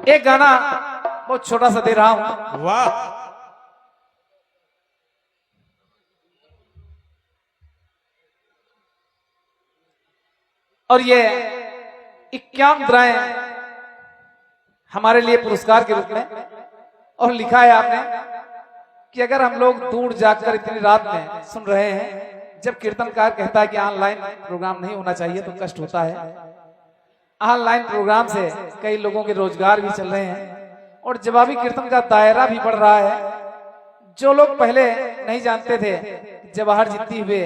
एक गाना बहुत छोटा सा दे रहा हूं। वाह। और ये 51 मुद्राएं हमारे लिए पुरस्कार के रूप में। और लिखा है आपने कि अगर हम लोग दूर जाकर इतनी रात में सुन रहे हैं, जब कीर्तनकार कहता है कि ऑनलाइन प्रोग्राम नहीं होना चाहिए तो कष्ट होता है। ऑनलाइन प्रोग्राम से कई लोगों के रोजगार भी चल रहे हैं और जवाबी कीर्तन का दायरा भी बढ़ रहा है। जो लोग पहले नहीं जानते थे, जवाहर जीतती हुए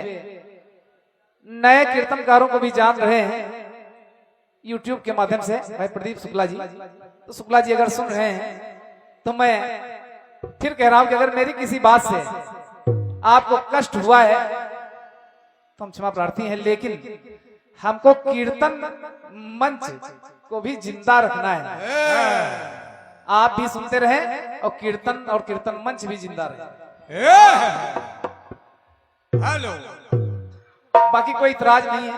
नए कीर्तनकारों को भी जान रहे हैं यूट्यूब के माध्यम से। भाई प्रदीप शुक्ला जी, तो शुक्ला जी अगर सुन रहे हैं तो मैं फिर कह रहा हूं कि अगर मेरी किसी बात से आपको कष्ट हुआ है तो हम क्षमा प्रार्थी हैं, लेकिन हमको कीर्तन मंच को भी जिंदा रखना है। आप भी सुनते रहें और कीर्तन मंच भी जिंदा रहे। हेलो। बाकी कोई इतराज नहीं है,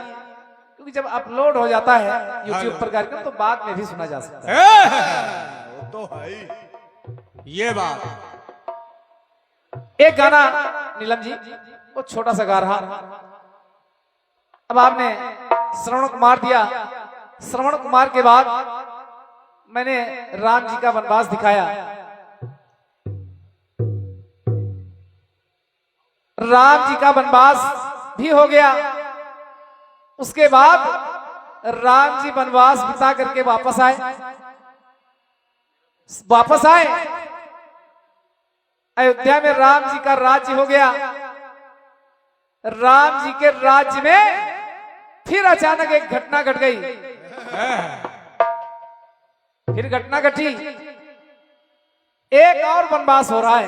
क्योंकि जब अपलोड हो जाता है यूट्यूब पर कार्यक्रम तो बाद में भी सुना जा सकता है। वो तो है ही। ये बात। एक गाना नीलम जी वो छोटा सा गा रहा। अब आपने श्रवण कुमार दिया, श्रवण कुमार के बाद मैंने राम जी का वनवास दिखाया। राम जी का वनवास भी हो गया। उसके बाद राम जी वनवास बिता करके वापस आए अयोध्या में राम जी का राज्य हो गया। राम जी के राज्य में फिर अचानक एक घटना घट गई। फिर घटना घटी, एक और वनवास हो रहा है।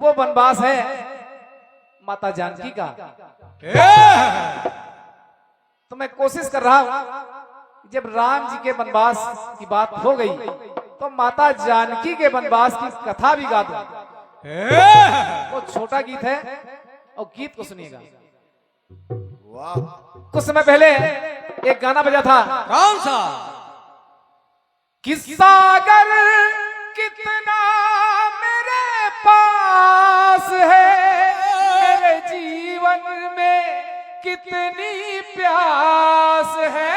वो वनवास है माता जानकी का। तो मैं कोशिश कर रहा हूं, जब राम जी के वनवास की बात हो गई तो माता जानकी के वनवास की कथा भी गा दूं। वो छोटा गीत है और गीत को सुनिएगा। वाह। कुछ समय पहले एक गाना बजा था। कौन सा? कि सागर कितना मेरे पास है, मेरे जीवन में कितनी प्यास है।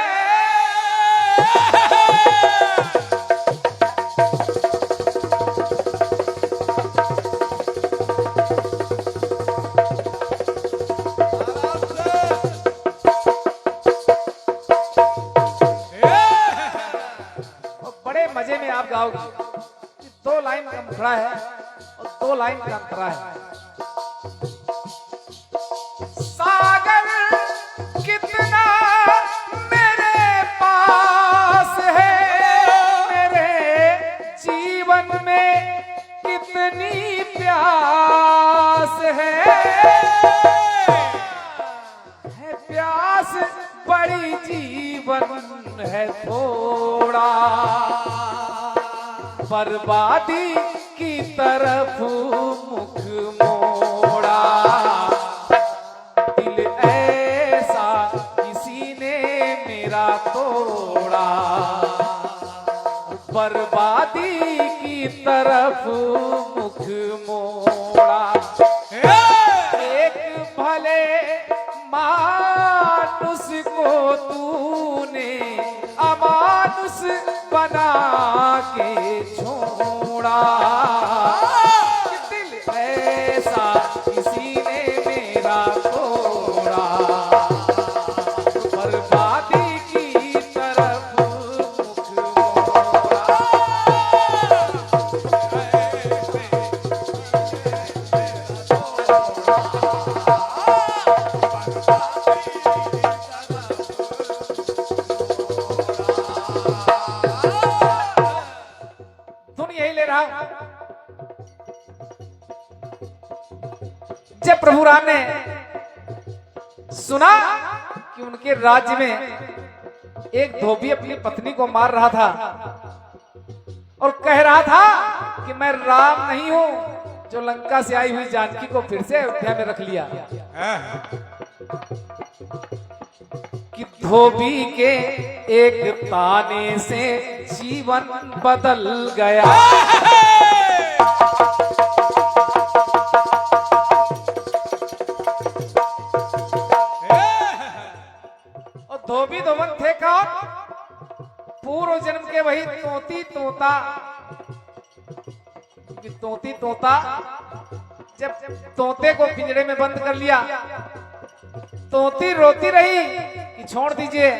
मजे में आप गाओगे। 2 लाइन का मुखड़ा है और 2 लाइन का अंतरा है। सागर कितना मेरे पास है, मेरे जीवन में कितनी प्यास है। प्यास बड़ी, जीवन है थोड़ा, बर्बादी की तरफ मुख मोड़ा। दिल ऐसा किसी ने मेरा तोड़ा, बर्बादी की तरफ मुख मोड़ा। एक भले मानुष को तूने अमानुष बना के छोड़ा। दिल ऐसा किसी ने मेरा तोड़ा, बर्बादी की तरफ मुख मोड़ा। जब प्रभु राम ने सुना कि उनके राज्य में एक धोबी अपनी पत्नी को मार रहा था और कह रहा था कि मैं राम नहीं हूं जो लंका से आई हुई जानकी को फिर से अयोध्या में रख लिया, कि धोबी के एक ताने से जीवन बदल गया। और धोबी धोबन थे कौन? पूर्व जन्म के वही तोती तोता। तोती तोता जब तोते को पिंजरे में बंद कर लिया, तोती रोती रही कि छोड़ दीजिए,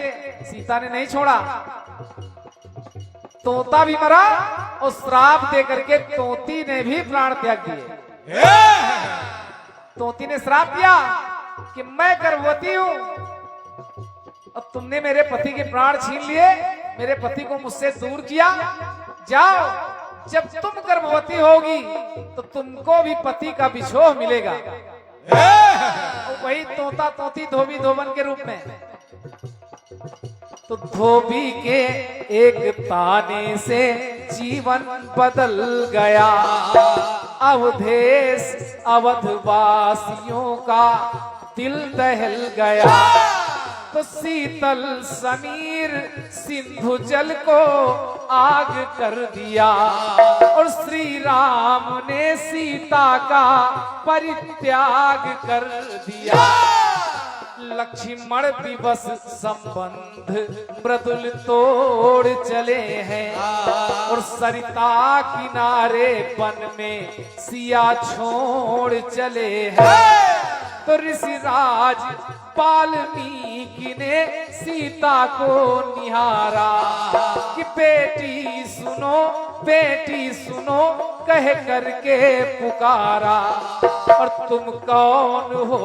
सीता ने नहीं छोड़ा। तोता भी मरा और श्राप दे करके तोती ने भी प्राण त्याग दिए। तोती ने श्राप दिया कि मैं गर्भवती हूं और तुमने मेरे पति के प्राण छीन लिए, मेरे पति को मुझसे दूर किया। जाओ, जब तुम गर्भवती होगी तो तुमको भी पति का बिछोह मिलेगा। तो वही तोता तोती धोबी धोबन के रूप में। तो धोबी के एक ताने से जीवन बदल गया। अवधेश अवधवासियों का दिल दहल गया। तो शीतल समीर सिंधु जल को आग कर दिया और श्री राम ने सीता का परित्याग कर दिया। लक्ष्मण दिवस संबंध मृदुल तोड़ चले हैं और सरिता किनारे वन में सिया छोड़ चले हैं। तो ऋषिराज वाल्मीकि ने सीता को निहारा कि बेटी सुनो कह करके पुकारा। और तुम कौन हो,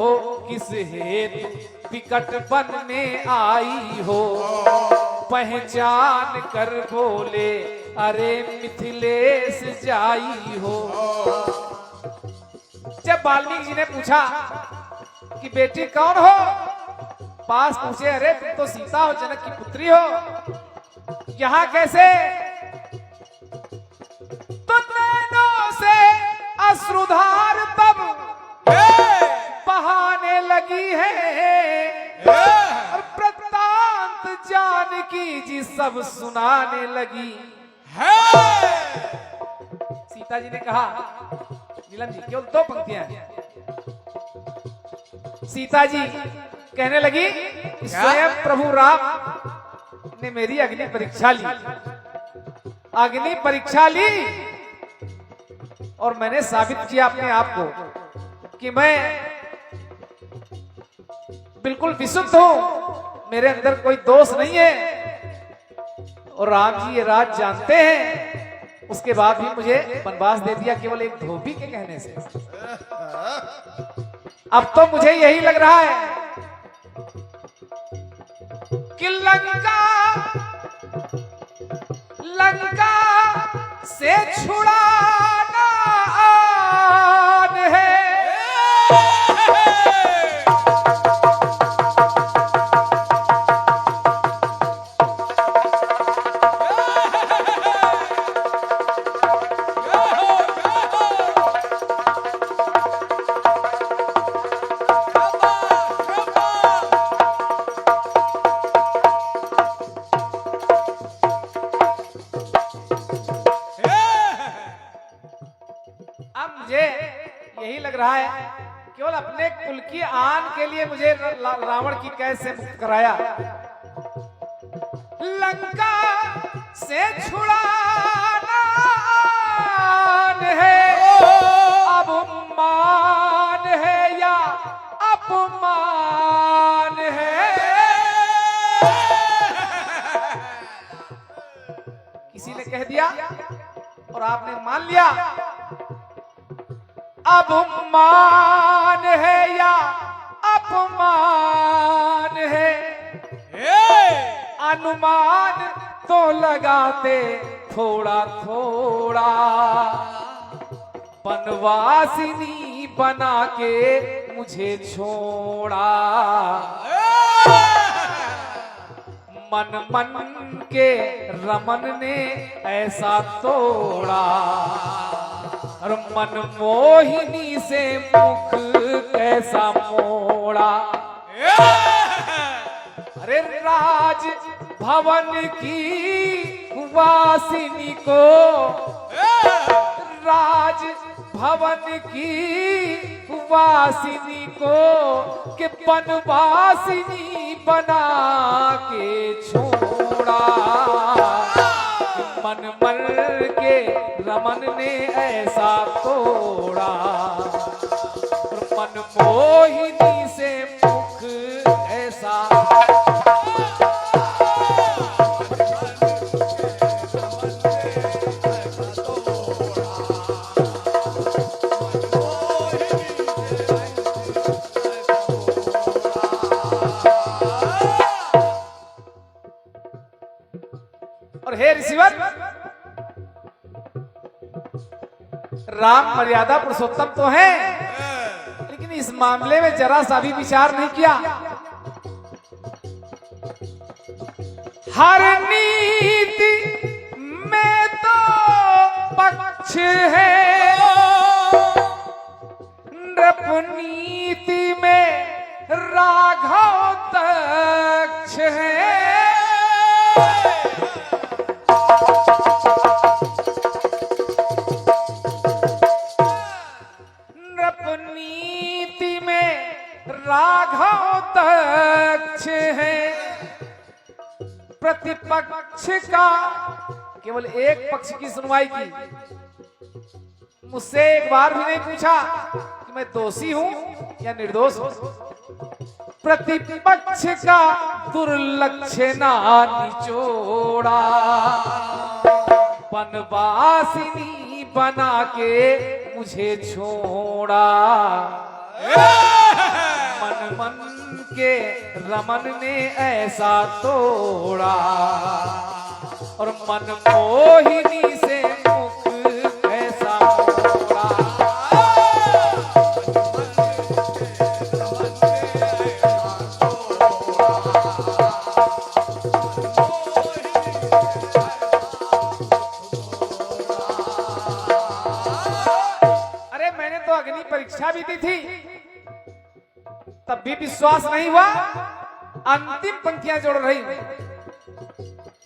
किस हेतु विकट वन में आई हो? पहचान कर बोले, अरे मिथिलेश जाई हो। जब वाल्मीकि जी ने पूछा कि बेटी कौन हो, पास पूछे, अरे तुम तो सीता हो, जनक की पुत्री हो, यहाँ कैसे? तो नैनों से अश्रुधार तब बहाने लगी है और वृत्तांत जानकी जी सब सुनाने लगी है। सीता जी ने कहा, नीलम जी केवल 2 पंक्तियां हैं। सीता जी कहने लगी, स्वयं प्रभु राम ने मेरी अग्नि परीक्षा ली, अग्नि परीक्षा ली और मैंने साबित किया अपने आप को कि मैं बिल्कुल विशुद्ध हूं, मेरे अंदर कोई दोष नहीं है। और राम जी ये राज जानते हैं, उसके बाद भी मुझे वनवास दे दिया केवल एक धोबी के कहने से। अब तो मुझे यही लग रहा है कि लंका से छुड़ाना आन है। यही लग रहा है केवल अपने कुल की आन के लिए मुझे रावण की कैद से मुक्त कराया। लंका से छुड़ाना आन है, अब मान है या अपमान है। किसी ने कह दिया और आपने मान लिया, अब मान है या अपमान है। अनुमान तो लगाते थोड़ा थोड़ा, बनवासिनी बना के मुझे छोड़ा। मन मन के रमन ने ऐसा तोड़ा और मन मोहिनी से मुख कैसा मोड़ा। अरे राज भवन की वासिनी को राज भवन की वासिनी को कि बनवासिनी बना के छोड़ा। मन मर के रमन ने ऐसा तोड़ा, मन मोहिनी से मुख ऐसा। और हे ऋषिवर, राम मर्यादा पुरुषोत्तम तो है, लेकिन इस मामले में जरा सा भी विचार नहीं किया। हर नीति में तो पक्ष है, नृपनीति में राघव दक्ष है। नृपनीति में राघव दक्ष है। प्रतिपक्ष का केवल एक पक्ष की सुनवाई की, मुझसे एक बार भी नहीं पूछा कि मैं दोषी हूं या निर्दोष हूं। प्रतिपक्ष का दुर्लक्षणा निचोड़ा, बनवासिनी बना के मुझे छोड़ा। मन मन के रमन ने ऐसा तोड़ा, और मन मोहिनी से मुख ऐसा मोड़ा। अरे मैंने तो अग्नि परीक्षा भी दी थी, तब भी विश्वास नहीं हुआ। अंतिम पंक्तियां जोड़ रही हूं,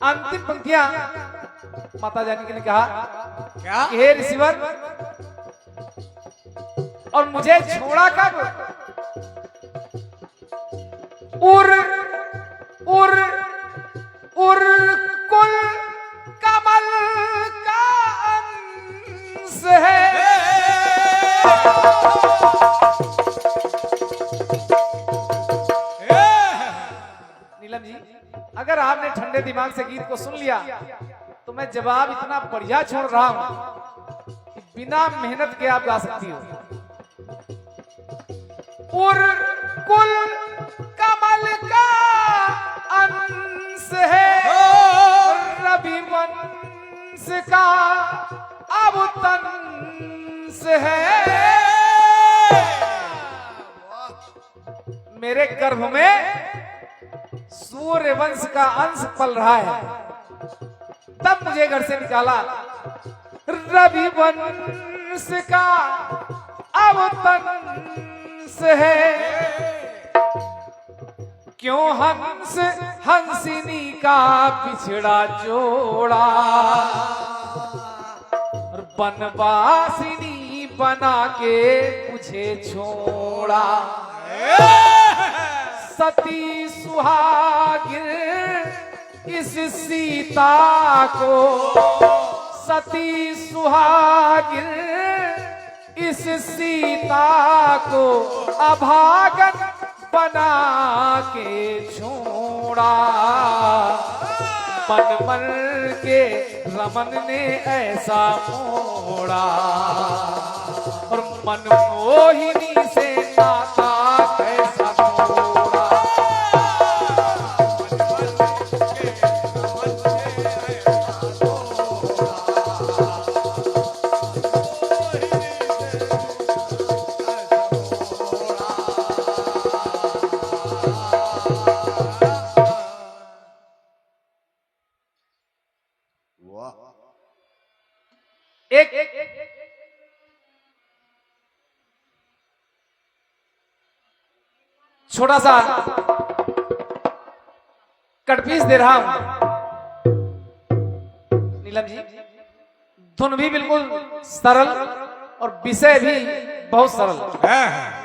अंतिम पंक्तियां। माता जानकी ने कहा क्या? कि हे ऋषिवर, और मुझे छोड़ा कब? उर उर उर कुल कमल का अंश है। नीलम जी, अगर आपने ठंडे दिमाग से गीत को सुन लिया तो मैं जवाब इतना बढ़िया छोड़ रहा हूं कि बिना मेहनत के आप गा सकती हो। उर कुल कमल का अंश है, रविवंश का अवतंस है। मेरे गर्भ में सूर्य वंश का अंश पल रहा है, तब मुझे घर से निकाला। रविवंश का अवतंस है, क्यों हंस हंसिनी का पिछड़ा जोड़ा, और बनवासिनी बना के मुझे छोड़ा। सती सुहागिन इस सीता को, सती सुहागिन इस सीता को अभागन बना के छोड़ा। मन मन के रमन ने ऐसा मोड़ा, और मन मोहिनी से नाता कैसा तोड़ा। एक छोटा सा कटपीस दे रहा हूं। नीलम जी, धुन भी बिल्कुल सरल और विषय भी बहुत सरल। वाह।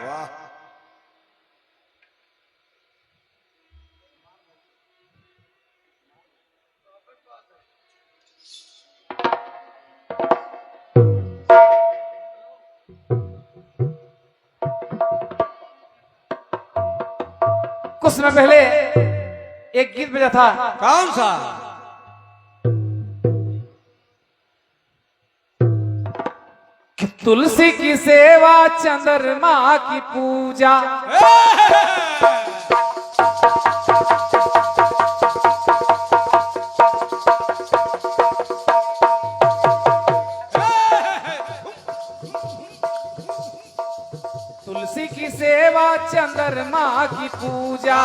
कुछ समय पहले एक गीत बजा था, कौन सा? कि तुलसी की सेवा चंद्रमा की पूजा, तुलसी की सेवा चंद्रमा की पूजा,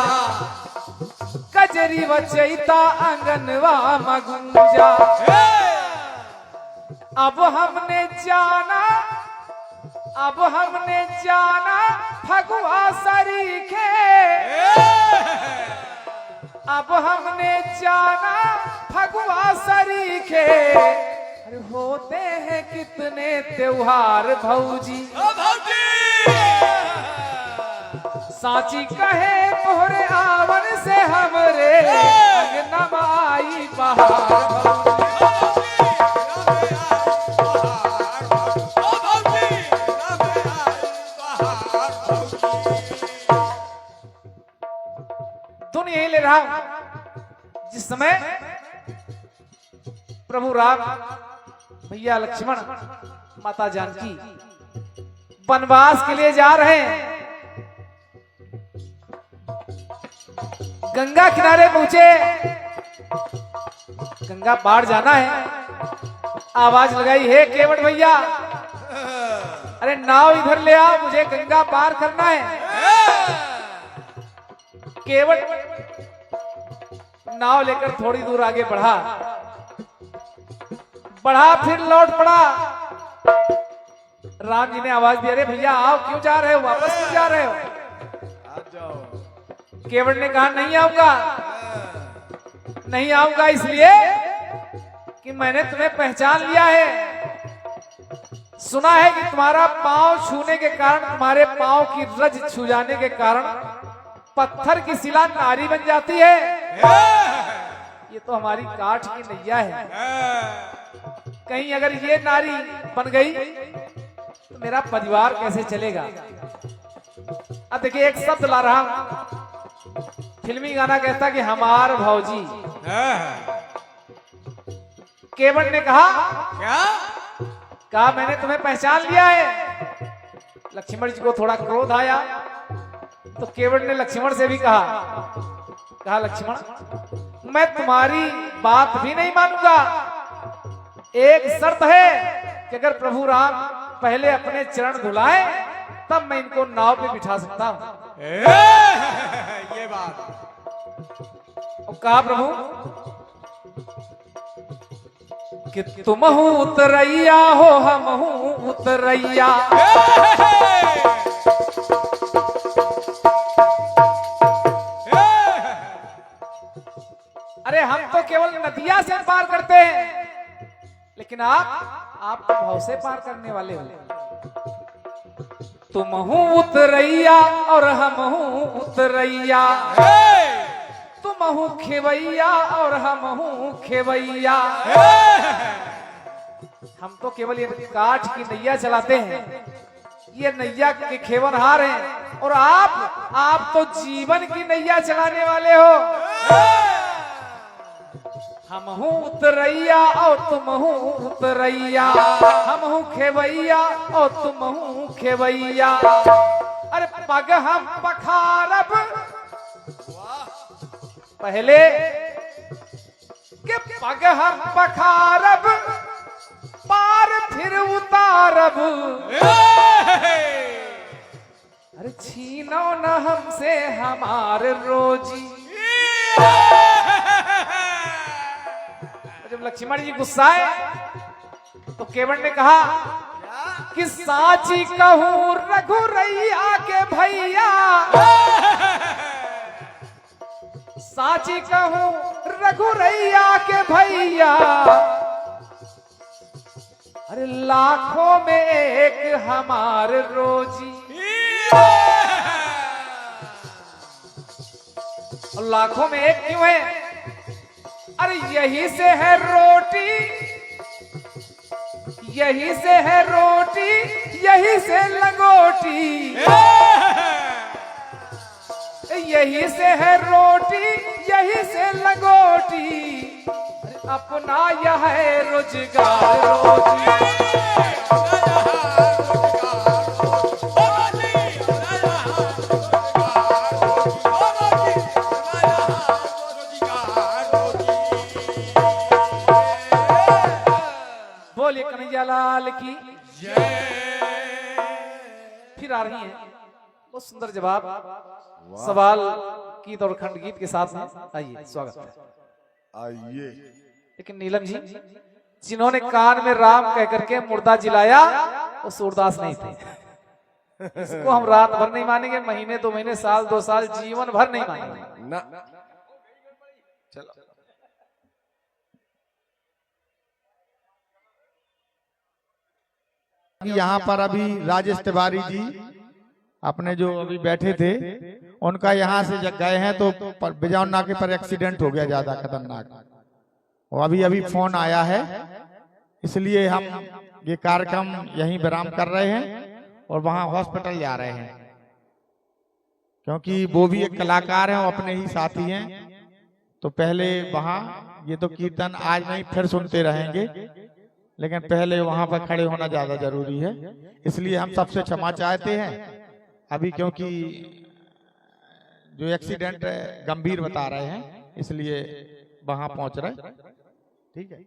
कजरी बचैता अंगनवा मगुंजा। अब हमने जाना फगुआ सरीखे, अब हमने जाना फगुआ सरीखे। अरे होते हैं कितने त्योहार भौजी, साची कहे तोहरे आवन से हमरे अंगना आई बहार। धुन यही ले रहा हूं जिस समय प्रभु राम, भैया लक्ष्मण, माता जानकी वनवास के लिए जा रहे हैं। गंगा किनारे पहुंचे, गंगा पार जाना है, आवाज लगाई, हे केवट भैया, अरे नाव इधर ले आओ, मुझे गंगा पार करना है। केवट नाव लेकर थोड़ी दूर आगे बढ़ा, फिर लौट पड़ा। राम जी ने आवाज दी, अरे भैया आओ, क्यों जा रहे हो, वापस क्यों जा रहे हो? केवट ने कहा, नहीं आऊंगा इसलिए कि मैंने तुम्हें पहचान लिया है। सुना है कि तुम्हारा पांव छूने के कारण, तुम्हारे पांव की रज छू जाने के कारण पत्थर की शिला नारी बन जाती है। ये तो हमारी काठ की नैया है, कहीं अगर ये नारी बन गई तो मेरा परिवार कैसे चलेगा? अब देखिए, एक शब्द ला रहा हूं, फिल्मी गाना कहता कि हमार भौजी। केवट ने कहा, क्या? कहा मैंने तुम्हें पहचान लिया है। लक्ष्मण जी को थोड़ा क्रोध आया तो केवट ने लक्ष्मण से भी कहा लक्ष्मण, मैं तुम्हारी बात भी नहीं मानूंगा, एक शर्त है कि अगर प्रभु राम पहले अपने चरण धुलाए तब मैं इनको नाव पे बिठा सकता हूं। ये बात। और कहा प्रभु कि तुम उतरैया हो, हम उतरैया, अरे हम तो केवल नदिया से पार करते हैं, लेकिन आप तो भाव से पार करने वाले हो। तुम उतरैया और हम उतरैया, तुम खेवैया और हम खेवैया। हम तो केवल ये काठ की नैया चलाते हैं, ये नैया के खेवनहार हैं, और आप तो जीवन की नैया चलाने वाले हो। हम उतरैया और तुम उतरैया, हम खेवैया और तुम खेवैया। अरे पग हम पखारब पहले के, पग हम पखारब पार फिर उतारब। अरे छीनो न हमसे हमारे रोजी। जब लक्ष्मण जी गुस्साए तो केवट ने कहा कि साची कहूं रघुरैया के भैया, साची कहूं रघुरैया के भैया, अरे लाखों में एक हमारे रोजी, और लाखों में एक क्यों है? अरे यही से है रोटी, यही से है रोटी, यही से लंगोटी, यही से है रोटी, यही से लंगोटी, अपना यह है रोजगार रोजी। बोलिए कन्हैया लाल की फिर आ रही है बहुत सुंदर जवाब सवाल गीत और खंड गीत के साथ में। आइए स्वागत है। आइए। लेकिन नीलम जी, जिन्होंने कान में राम कह करके मुर्दा जिलाया वो सूरदास नहीं थे। इसको हम रात भर नहीं मानेंगे, महीने 2 महीने, साल 2 साल, जीवन भर नहीं मानेंगे ना। चलो यहाँ पर अभी राजेश तिवारी जी अपने जो अभी बैठे थे उनका यहाँ से जब गए हैं तो बिजौन नाके पर एक्सीडेंट हो गया ज्यादा खतरनाक। और अभी अभी फोन आया है, इसलिए हम ये कार्यक्रम यहीं विराम कर रहे हैं और वहाँ हॉस्पिटल जा रहे हैं, क्योंकि वो भी एक कलाकार हैं, वो अपने ही साथी हैं। तो पहले वहाँ ये तो कीर्तन आज नहीं फिर सुनते रहेंगे, लेकिन पहले वहां पर खड़े होना ज्यादा जरूरी है, इसलिए हम सबसे क्षमा चाहते हैं अभी, क्योंकि जो एक्सीडेंट गंभीर बता रहे हैं इसलिए वहां पहुंच रहे। ठीक है।